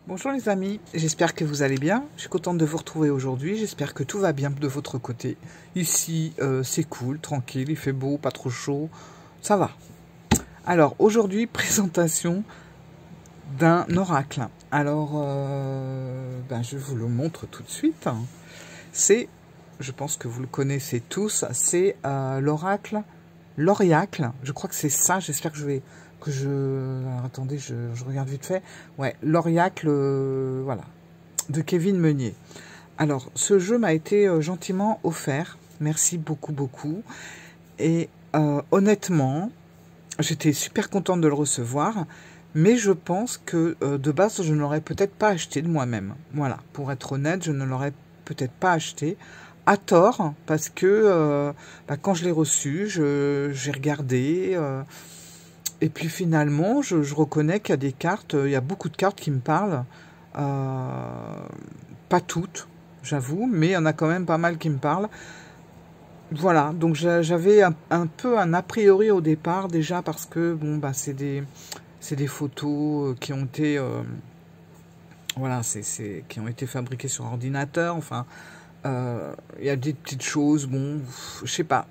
Bonjour les amis, j'espère que vous allez bien. Je suis contente de vous retrouver aujourd'hui. J'espère que tout va bien de votre côté. Ici, c'est cool, tranquille, il fait beau, pas trop chaud. Ça va. Alors, aujourd'hui, présentation d'un oracle. Alors, je vous le montre tout de suite. C'est, je pense que vous le connaissez tous, c'est l'oracle, l'oriacle. Je crois que c'est ça, j'espère que alors, attendez, je regarde vite fait. Ouais, l'Oriacle, voilà, de Kevin Meunier. Alors, ce jeu m'a été gentiment offert. Merci beaucoup, beaucoup. Et honnêtement, j'étais super contente de le recevoir. Mais je pense que de base, je ne l'aurais peut-être pas acheté de moi-même. Voilà, pour être honnête, je ne l'aurais peut-être pas acheté. À tort, parce que quand je l'ai reçu, j'ai regardé... et puis finalement, je reconnais qu'il y a des cartes, il y a beaucoup de cartes qui me parlent. Pas toutes, j'avoue, mais il y en a quand même pas mal qui me parlent. Voilà, donc j'avais un peu un a priori au départ, déjà parce que bon, c'est des photos qui ont été... voilà, qui ont été fabriquées sur ordinateur, enfin... il y a des petites choses, bon, je sais pas.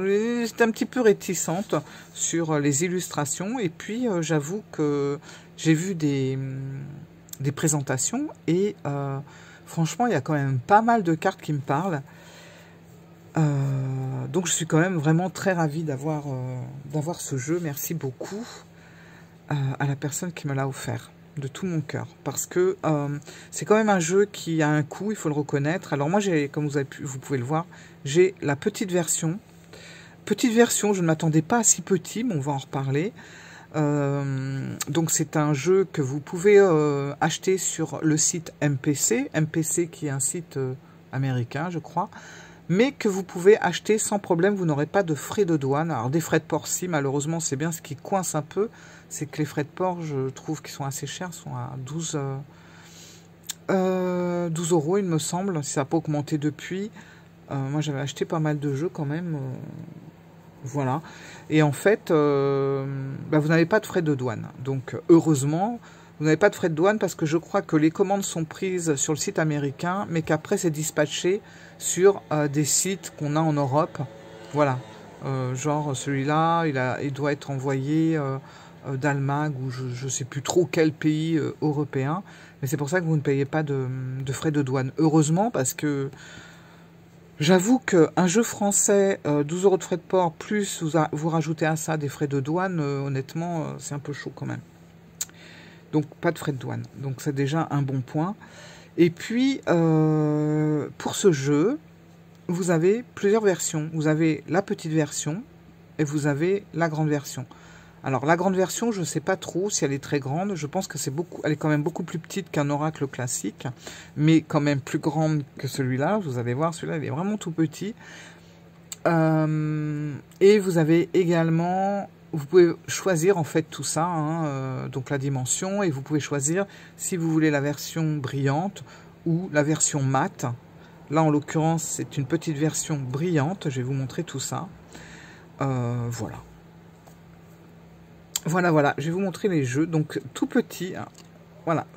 J'étais un petit peu réticente sur les illustrations. Et puis, j'avoue que j'ai vu des présentations. Et franchement, il y a quand même pas mal de cartes qui me parlent. Donc, je suis quand même vraiment très ravie d'avoir ce jeu. Merci beaucoup à la personne qui me l'a offert. De tout mon cœur, parce que c'est quand même un jeu qui a un coût, il faut le reconnaître. Alors moi, comme vous pouvez le voir, j'ai la petite version. Petite version, je ne m'attendais pas à si petit, mais on va en reparler. Donc c'est un jeu que vous pouvez acheter sur le site MPC, MPC qui est un site américain, je crois, mais que vous pouvez acheter sans problème, vous n'aurez pas de frais de douane. Alors des frais de port, si, malheureusement, c'est bien ce qui coince un peu, c'est que les frais de port, je trouve qu'ils sont assez chers, sont à 12 euros, il me semble, si ça n'a pas augmenté depuis. Moi, j'avais acheté pas mal de jeux quand même, voilà. Et en fait, vous n'avez pas de frais de douane. Donc, heureusement, vous n'avez pas de frais de douane parce que je crois que les commandes sont prises sur le site américain, mais qu'après, c'est dispatché sur des sites qu'on a en Europe. Voilà. Genre, celui-là, il doit être envoyé d'Allemagne ou je ne sais plus trop quel pays européen. Mais c'est pour ça que vous ne payez pas de frais de douane. Heureusement, parce que j'avoue qu'un jeu français, 12 euros de frais de port, plus vous rajoutez à ça des frais de douane, honnêtement, c'est un peu chaud quand même. Donc, pas de frais de douane. Donc, c'est déjà un bon point. Et puis, pour ce jeu, vous avez plusieurs versions. Vous avez la petite version et vous avez la grande version. Alors, la grande version, je ne sais pas trop si elle est très grande. Je pense que elle est quand même beaucoup plus petite qu'un oracle classique, mais quand même plus grande que celui-là. Vous allez voir, celui-là, il est vraiment tout petit. Et vous avez également... Vous pouvez choisir en fait tout ça, donc la dimension, et vous pouvez choisir si vous voulez la version brillante ou la version mate. Là, en l'occurrence, c'est une petite version brillante. Je vais vous montrer tout ça. Voilà. Voilà, je vais vous montrer les jeux. Donc, tout petit. Hein. Voilà,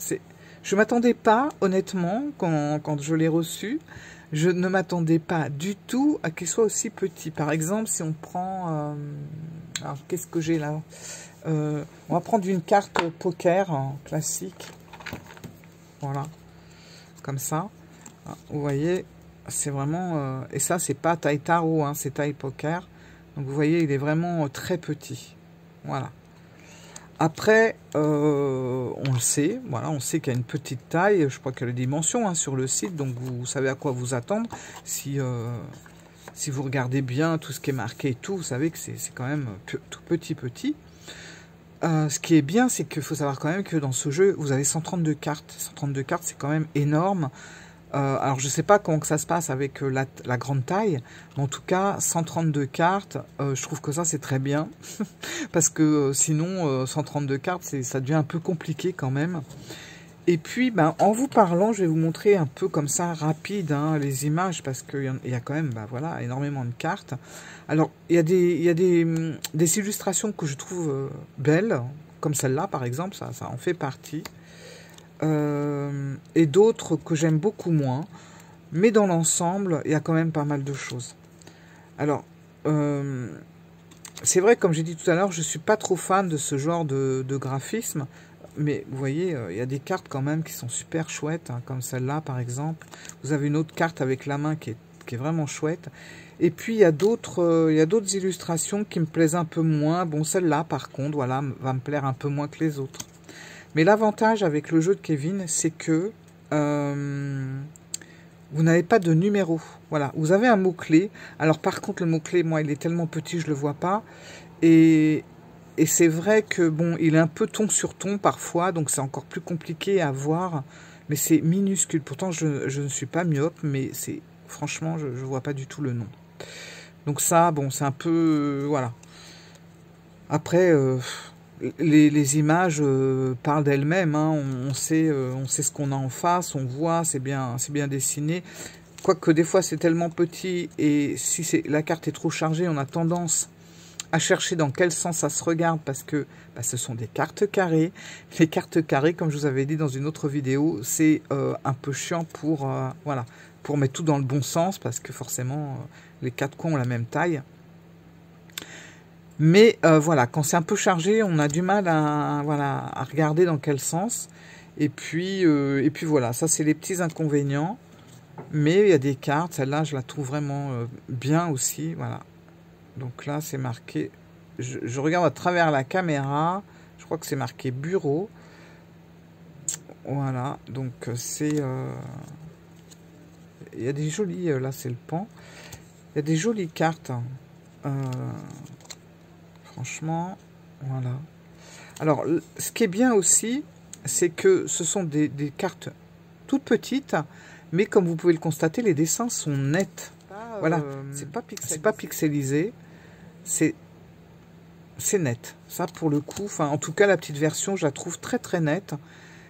je ne m'attendais pas, honnêtement, quand je l'ai reçu, je ne m'attendais pas du tout à qu'il soit aussi petit. Par exemple, si on prend... alors, qu'est-ce que j'ai là? On va prendre une carte poker classique. Voilà, comme ça. Vous voyez, c'est vraiment... et ça, c'est pas taille tarot, hein, c'est taille poker. Donc, vous voyez, il est vraiment très petit. Voilà. Après, on le sait, voilà, on sait qu'il y a une petite taille, je crois qu'il y a les dimensions sur le site, donc vous savez à quoi vous attendre. Si vous regardez bien tout ce qui est marqué et tout, vous savez que c'est quand même tout petit. Ce qui est bien, c'est qu'il faut savoir quand même que dans ce jeu, vous avez 132 cartes. 132 cartes, c'est quand même énorme. Alors, je ne sais pas comment que ça se passe avec la grande taille, mais en tout cas, 132 cartes, je trouve que ça, c'est très bien. Parce que sinon, 132 cartes, ça devient un peu compliqué quand même. Et puis, en vous parlant, je vais vous montrer un peu comme ça, rapide, les images, parce qu'il y a quand même voilà, énormément de cartes. Alors, il y a des illustrations que je trouve belles, comme celle-là, par exemple, ça en fait partie. et d'autres que j'aime beaucoup moins. Mais dans l'ensemble, il y a quand même pas mal de choses. Alors, c'est vrai, comme j'ai dit tout à l'heure, je ne suis pas trop fan de ce genre de graphisme. Mais vous voyez, il y a des cartes quand même qui sont super chouettes, hein, comme celle-là par exemple. Vous avez une autre carte avec la main qui est vraiment chouette. Et puis il y a d'autres illustrations qui me plaisent un peu moins. Bon, celle-là par contre, voilà, va me plaire un peu moins que les autres. Mais l'avantage avec le jeu de Kevin, c'est que vous n'avez pas de numéro. Voilà, vous avez un mot-clé. Alors par contre, le mot-clé, moi, il est tellement petit, je ne le vois pas. Et c'est vrai que, bon, il est un peu ton sur ton parfois, donc c'est encore plus compliqué à voir. Mais c'est minuscule. Pourtant, je ne suis pas myope, mais c'est franchement, je ne vois pas du tout le nom. Donc ça, bon, c'est un peu... voilà. Après, les images parlent d'elles-mêmes. Hein. On sait ce qu'on a en face, on voit, c'est bien dessiné. Quoique des fois, c'est tellement petit, et si la carte est trop chargée, on a tendance à chercher dans quel sens ça se regarde, parce que ce sont des cartes carrées. Les cartes carrées, comme je vous avais dit dans une autre vidéo, c'est un peu chiant pour, voilà, pour mettre tout dans le bon sens, parce que forcément, les quatre coins ont la même taille. Mais voilà, quand c'est un peu chargé, on a du mal voilà, à regarder dans quel sens. Et puis voilà, ça c'est les petits inconvénients. Mais il y a des cartes, celle-là je la trouve vraiment bien aussi, voilà. Donc là, c'est marqué, je regarde à travers la caméra, je crois que c'est marqué bureau. Voilà, donc c'est... il y a des jolies, là c'est le pan, il y a des jolies cartes. Franchement, voilà. Alors, ce qui est bien aussi, c'est que ce sont des cartes toutes petites, mais comme vous pouvez le constater, les dessins sont nets. Voilà, c'est pas pixelisé. C'est net. Ça, pour le coup, enfin, en tout cas, la petite version, je la trouve très très nette.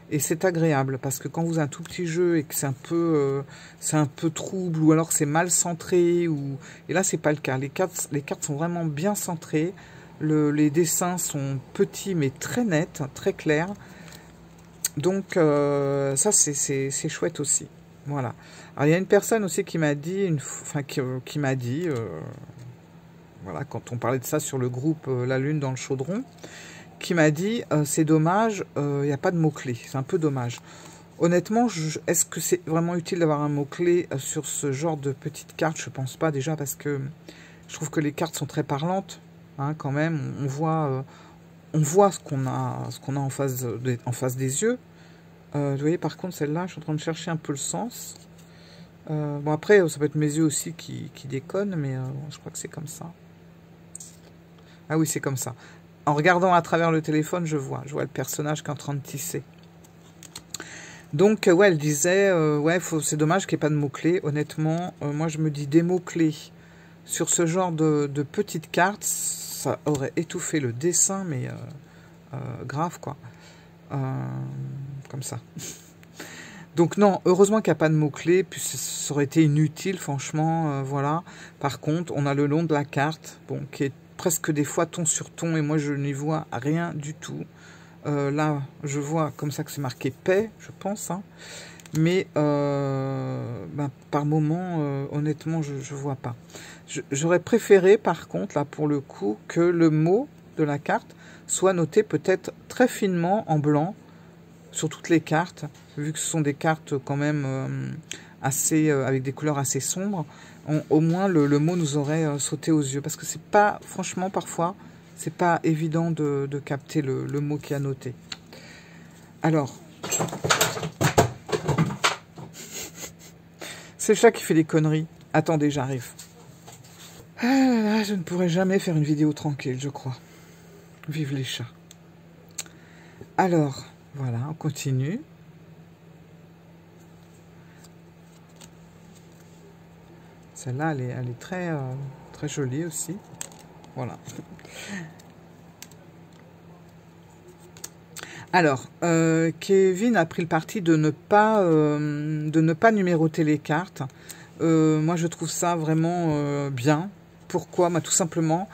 Et c'est agréable, parce que quand vous avez un tout petit jeu et que c'est un peu trouble, ou alors c'est mal centré, et là, c'est pas le cas. Les cartes sont vraiment bien centrées. Les dessins sont petits, mais très nets, très clairs. Donc, ça, c'est chouette aussi. Voilà. Alors, il y a une personne aussi qui m'a dit, qui m'a dit... voilà, quand on parlait de ça sur le groupe La Lune dans le Chaudron, qui m'a dit c'est dommage, il n'y a pas de mots-clés, c'est un peu dommage. Honnêtement, est-ce que c'est vraiment utile d'avoir un mot-clé sur ce genre de petites cartes? Je ne pense pas, déjà parce que je trouve que les cartes sont très parlantes, hein, quand même. On voit ce qu'on a en face des yeux. Vous voyez, par contre, celle-là, je suis en train de chercher un peu le sens. Bon, après, ça peut être mes yeux aussi qui déconnent, mais je crois que c'est comme ça. Ah oui, c'est comme ça. En regardant à travers le téléphone, je vois le personnage qui est en train de tisser. Donc, ouais, elle disait, ouais, c'est dommage qu'il n'y ait pas de mots-clés. Honnêtement, moi, je me dis des mots-clés sur ce genre de petites cartes, ça aurait étouffé le dessin, mais grave, quoi. Comme ça. Donc non, heureusement qu'il n'y a pas de mots-clés, puis ça aurait été inutile, franchement, voilà. Par contre, on a le long de la carte, bon, qui est presque des fois ton sur ton, et moi je n'y vois rien du tout. Là, je vois comme ça que c'est marqué paix, je pense, hein. Mais par moment, honnêtement, je ne vois pas. J'aurais préféré, par contre, là pour le coup, que le mot de la carte soit noté peut-être très finement en blanc sur toutes les cartes, vu que ce sont des cartes quand même assez avec des couleurs assez sombres. Au moins le mot nous aurait sauté aux yeux, parce que c'est pas, franchement, parfois c'est pas évident de capter le mot qui a noté. Alors, c'est le chat qui fait des conneries. Attendez, j'arrive. Ah, je ne pourrai jamais faire une vidéo tranquille, je crois. Vive les chats. Alors, voilà, on continue. Celle-là, elle est très, très jolie aussi. Voilà. Alors, Kevin a pris le parti de ne pas numéroter les cartes. Moi, je trouve ça vraiment bien. Pourquoi? Tout simplement,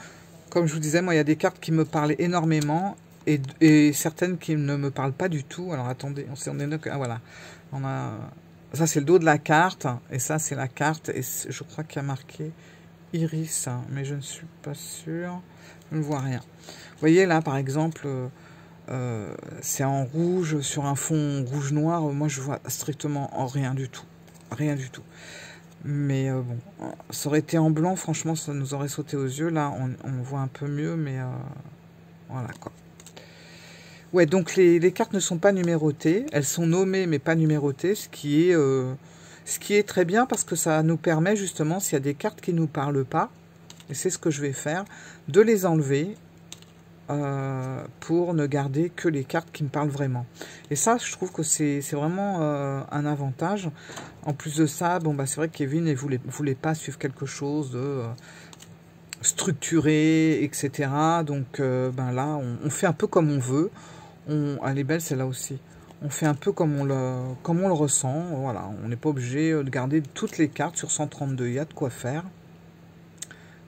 comme je vous disais, moi, il y a des cartes qui me parlaient énormément. et certaines qui ne me parlent pas du tout. Alors attendez, on est ah, voilà, on a ça c'est le dos de la carte et ça c'est la carte et je crois qu'il y a marqué Iris, mais je ne suis pas sûre, je ne vois rien. Vous voyez là par exemple, c'est en rouge sur un fond rouge noir. Moi je vois strictement rien du tout, rien du tout. Mais bon, ça aurait été en blanc, franchement ça nous aurait sauté aux yeux. Là on voit un peu mieux, mais voilà quoi. Ouais, donc les cartes ne sont pas numérotées, elles sont nommées mais pas numérotées, ce qui est très bien parce que ça nous permet justement, s'il y a des cartes qui ne nous parlent pas, et c'est ce que je vais faire, de les enlever pour ne garder que les cartes qui me parlent vraiment. Et ça, je trouve que c'est vraiment un avantage. En plus de ça, bon bah c'est vrai que Kevin ne voulait pas suivre quelque chose de structuré, etc. Donc ben là, on fait un peu comme on veut. Elle est belle celle-là aussi. On fait un peu comme on le ressent. Voilà, on n'est pas obligé de garder toutes les cartes sur 132. Il y a de quoi faire.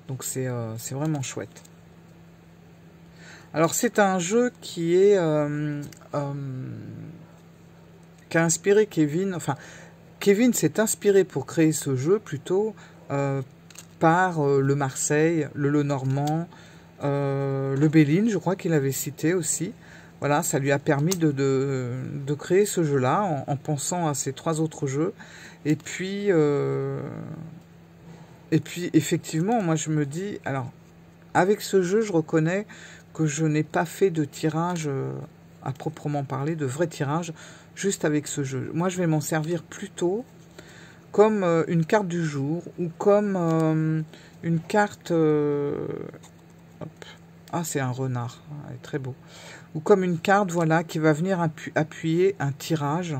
Donc c'est vraiment chouette. Alors c'est un jeu qui a inspiré Kevin. Enfin, Kevin s'est inspiré pour créer ce jeu plutôt par le Marseille, le Lenormand, le Béline, je crois qu'il avait cité aussi. Voilà, ça lui a permis de créer ce jeu-là en pensant à ces 3 autres jeux. Et puis effectivement, moi je me dis, alors, avec ce jeu, je reconnais que je n'ai pas fait de tirage à proprement parler, de vrai tirage, juste avec ce jeu. Moi, je vais m'en servir plutôt comme une carte du jour ou comme une carte... hop. Ah, c'est un renard, il est très beau. Ou comme une carte, voilà, qui va venir appuyer un tirage.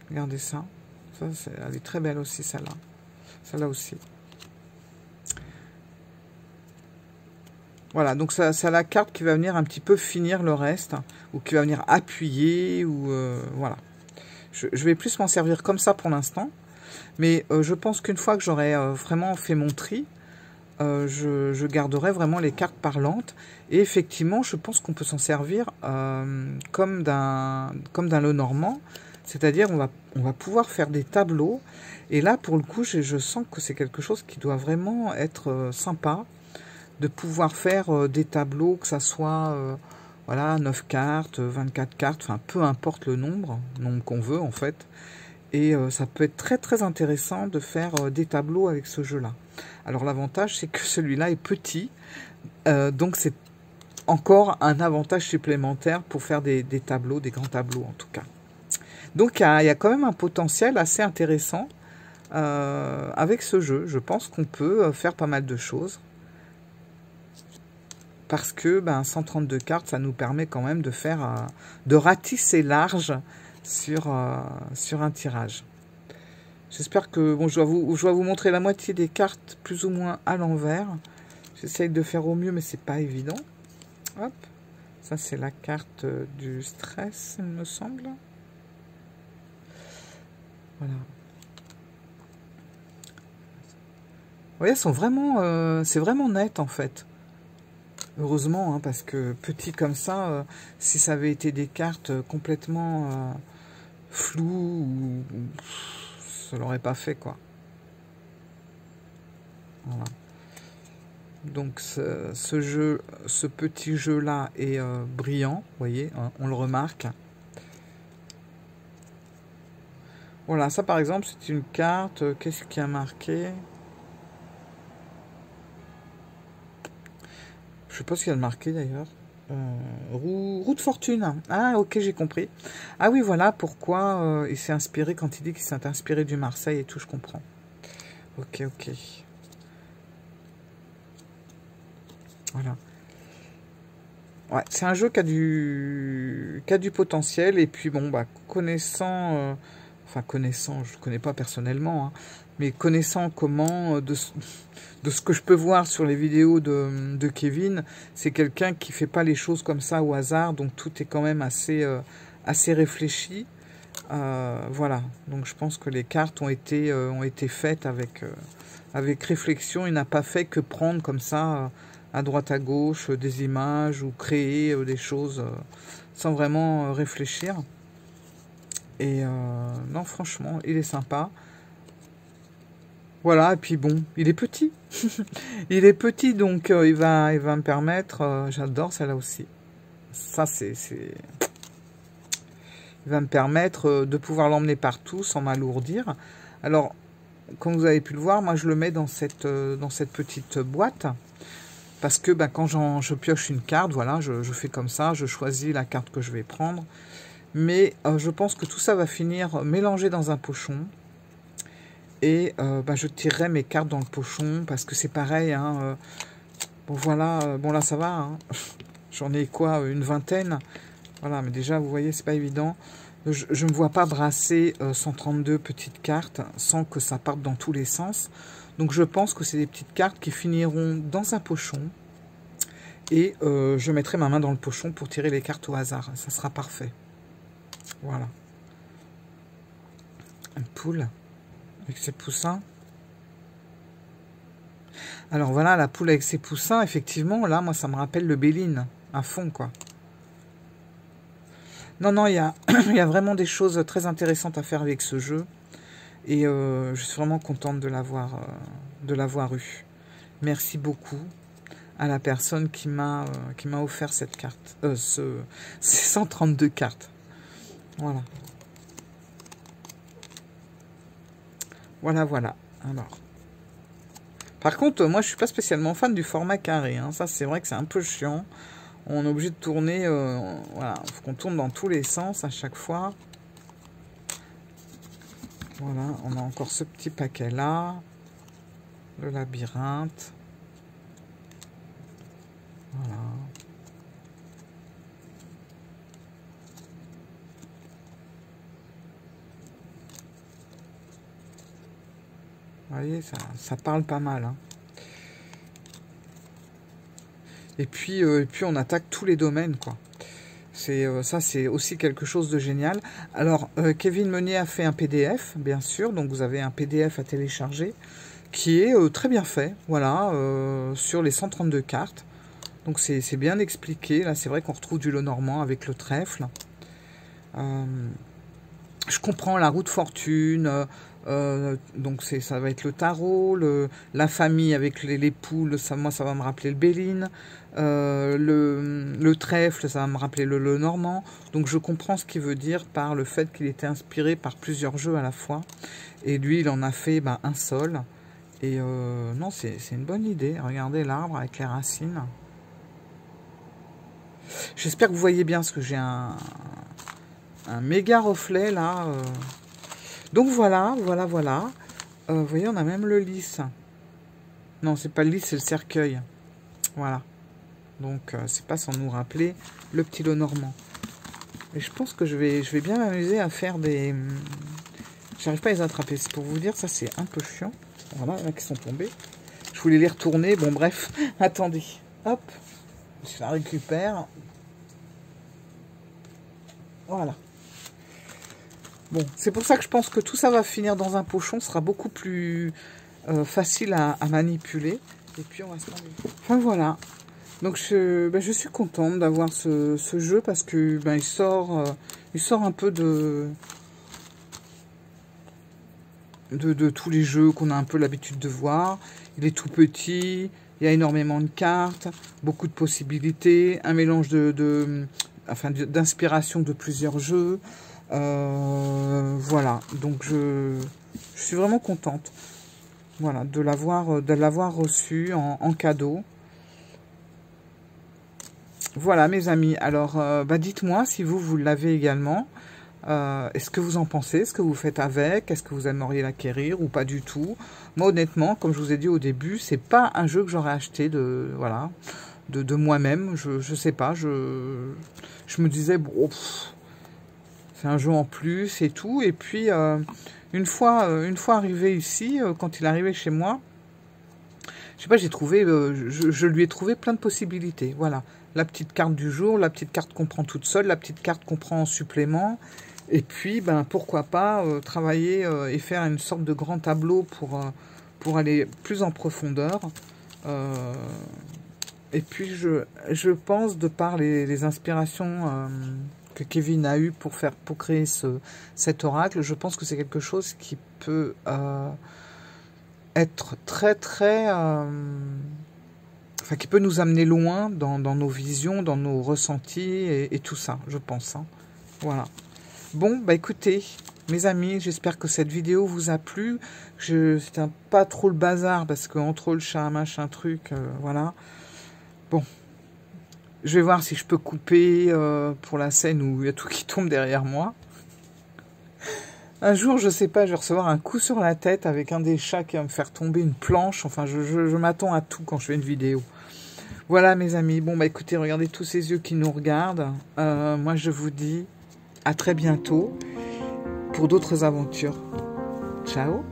Regardez ça. Elle est très belle aussi, celle-là. Celle-là aussi. Voilà, donc c'est la carte qui va venir un petit peu finir le reste, ou qui va venir appuyer, ou voilà. Je vais plus m'en servir comme ça pour l'instant, mais je pense qu'une fois que j'aurai vraiment fait mon tri, je garderai vraiment les cartes parlantes, et effectivement, je pense qu'on peut s'en servir comme d'un Lenormand, c'est-à-dire on va pouvoir faire des tableaux, et là, pour le coup, je sens que c'est quelque chose qui doit vraiment être sympa, de pouvoir faire des tableaux, que ça soit voilà, 9 cartes, 24 cartes, enfin peu importe le nombre qu'on veut en fait. Et ça peut être très très intéressant de faire des tableaux avec ce jeu-là. Alors l'avantage c'est que celui-là est petit, donc c'est encore un avantage supplémentaire pour faire des tableaux, des grands tableaux en tout cas. Donc il y a quand même un potentiel assez intéressant avec ce jeu. Je pense qu'on peut faire pas mal de choses. Parce que 132 cartes, ça nous permet quand même de ratisser large sur un tirage. J'espère que... Bon, je dois vous montrer la moitié des cartes plus ou moins à l'envers. J'essaye de faire au mieux, mais c'est pas évident. Hop. Ça, c'est la carte du stress, il me semble. Voilà. Vous voyez, elles sont vraiment... c'est vraiment net, en fait. Heureusement, hein, parce que petit comme ça, si ça avait été des cartes complètement floues, ça l'aurait pas fait, quoi. Voilà. Donc ce petit jeu-là est brillant, vous voyez, hein, on le remarque. Voilà, ça par exemple, c'est une carte, qu'est-ce qui a marqué ? Je sais pas ce qu'il y a de marqué d'ailleurs. Roue de fortune. Ah, ok, j'ai compris. Ah oui, voilà pourquoi il s'est inspiré, quand il dit qu'il s'est inspiré du Marseille et tout, je comprends. Ok, ok. Voilà. Ouais, c'est un jeu qui a du potentiel. Et puis bon, connaissant... enfin, connaissant, je ne connais pas personnellement, hein, mais connaissant comment... de ce que je peux voir sur les vidéos de Kevin, c'est quelqu'un qui fait pas les choses comme ça au hasard, donc tout est quand même assez réfléchi. Voilà, donc je pense que les cartes ont été faites avec réflexion. Il n'a pas fait que prendre comme ça à droite à gauche des images ou créer des choses sans vraiment réfléchir. Et non, franchement, il est sympa. Voilà, et puis bon, il est petit. Il est petit, donc il va me permettre... J'adore celle-là aussi. Ça, c'est... Il va me permettre de pouvoir l'emmener partout sans m'alourdir. Alors, comme vous avez pu le voir, moi je le mets dans cette petite boîte. Parce que quand je pioche une carte, voilà, je fais comme ça, je choisis la carte que je vais prendre. Mais je pense que tout ça va finir mélangé dans un pochon. Et je tirerai mes cartes dans le pochon parce que c'est pareil. Hein, bon voilà, bon là ça va. Hein. J'en ai quoi, une vingtaine. Voilà, mais déjà vous voyez, c'est pas évident. Je ne me vois pas brasser 132 petites cartes sans que ça parte dans tous les sens. Donc je pense que c'est des petites cartes qui finiront dans un pochon. Et je mettrai ma main dans le pochon pour tirer les cartes au hasard. Ça sera parfait. Voilà. Une poule avec ses poussins. Alors voilà, la poule avec ses poussins, effectivement, là, moi, ça me rappelle le Béline, à fond, quoi. Non, non, il y a, il y a vraiment des choses très intéressantes à faire avec ce jeu. Et je suis vraiment contente de l'avoir eu. Merci beaucoup à la personne qui m'a offert cette carte. Ces 132 cartes. Voilà. Voilà, voilà. Alors. Par contre, moi, je suis pas spécialement fan du format carré. Hein. Ça, c'est vrai que c'est un peu chiant. On est obligé de tourner, voilà, il faut qu'on tourne dans tous les sens à chaque fois. Voilà, on a encore ce petit paquet-là. Le labyrinthe. Voilà. Vous voyez, ça parle pas mal. Hein. Et puis on attaque tous les domaines, quoi. Ça, c'est aussi quelque chose de génial. Alors, Kevin Meunier a fait un PDF, bien sûr. Donc, vous avez un PDF à télécharger qui est très bien fait, voilà, sur les 132 cartes. Donc, c'est bien expliqué. Là, c'est vrai qu'on retrouve du Lenormand avec le trèfle. Je comprends la roue de fortune. Donc, ça va être le tarot, la famille avec les poules. Moi, ça va me rappeler le Béline. Le trèfle, ça va me rappeler le Lenormand. Donc je comprends ce qu'il veut dire par le fait qu'il était inspiré par plusieurs jeux à la fois. Et lui, il en a fait un seul. Et non, c'est une bonne idée. Regardez l'arbre avec les racines. J'espère que vous voyez bien, parce que j'ai un méga reflet là. Donc voilà, voilà, voilà. Vous voyez, on a même le lys. Non, c'est pas le lys, c'est le cercueil. Voilà. Donc, c'est pas sans nous rappeler le petit Lenormand. Et je pense que je vais bien m'amuser à faire des... J'arrive pas à les attraper. C'est pour vous dire, ça, c'est un peu chiant. Voilà, il y en a qui sont tombés. Je voulais les retourner. Bon, bref. Attendez. Hop. Je la récupère. Voilà. Bon, c'est pour ça que je pense que tout ça va finir dans un pochon. Ce sera beaucoup plus facile à manipuler. Et puis, on va se... Enfin, voilà. Donc je suis contente d'avoir ce jeu parce que il sort un peu de tous les jeux qu'on a un peu l'habitude de voir. Il est tout petit, il y a énormément de cartes, beaucoup de possibilités, un mélange d'inspiration de plusieurs jeux. Voilà, donc je suis vraiment contente, voilà, de l'avoir reçu en cadeau. Voilà mes amis, alors dites-moi si vous l'avez également. Est-ce que vous en pensez? Est-ce que vous faites avec? Est-ce que vous aimeriez l'acquérir ou pas du tout? Moi honnêtement, comme je vous ai dit au début, c'est pas un jeu que j'aurais acheté de moi-même. Je sais pas, je me disais bon, c'est un jeu en plus et tout. Et puis une fois arrivé ici, quand il est arrivé chez moi, je sais pas, j'ai trouvé, je lui ai trouvé plein de possibilités. Voilà. La petite carte du jour, la petite carte qu'on prend toute seule, la petite carte qu'on prend en supplément. Et puis, pourquoi pas travailler et faire une sorte de grand tableau pour aller plus en profondeur. Et puis, je pense, de par les inspirations que Kevin a eues pour créer cet oracle, je pense que c'est quelque chose qui peut être très, très... enfin, qui peut nous amener loin dans nos visions, dans nos ressentis et tout ça, je pense. Hein. Voilà. Bon, bah écoutez, mes amis, j'espère que cette vidéo vous a plu. C'était pas trop le bazar, parce que entre le chat, machin, truc, voilà. Bon, je vais voir si je peux couper pour la scène où il y a tout qui tombe derrière moi. Un jour, je sais pas, je vais recevoir un coup sur la tête avec un des chats qui va me faire tomber une planche. Enfin, je m'attends à tout quand je fais une vidéo. Voilà, mes amis. Bon, bah écoutez, regardez tous ces yeux qui nous regardent. Moi, je vous dis à très bientôt pour d'autres aventures. Ciao!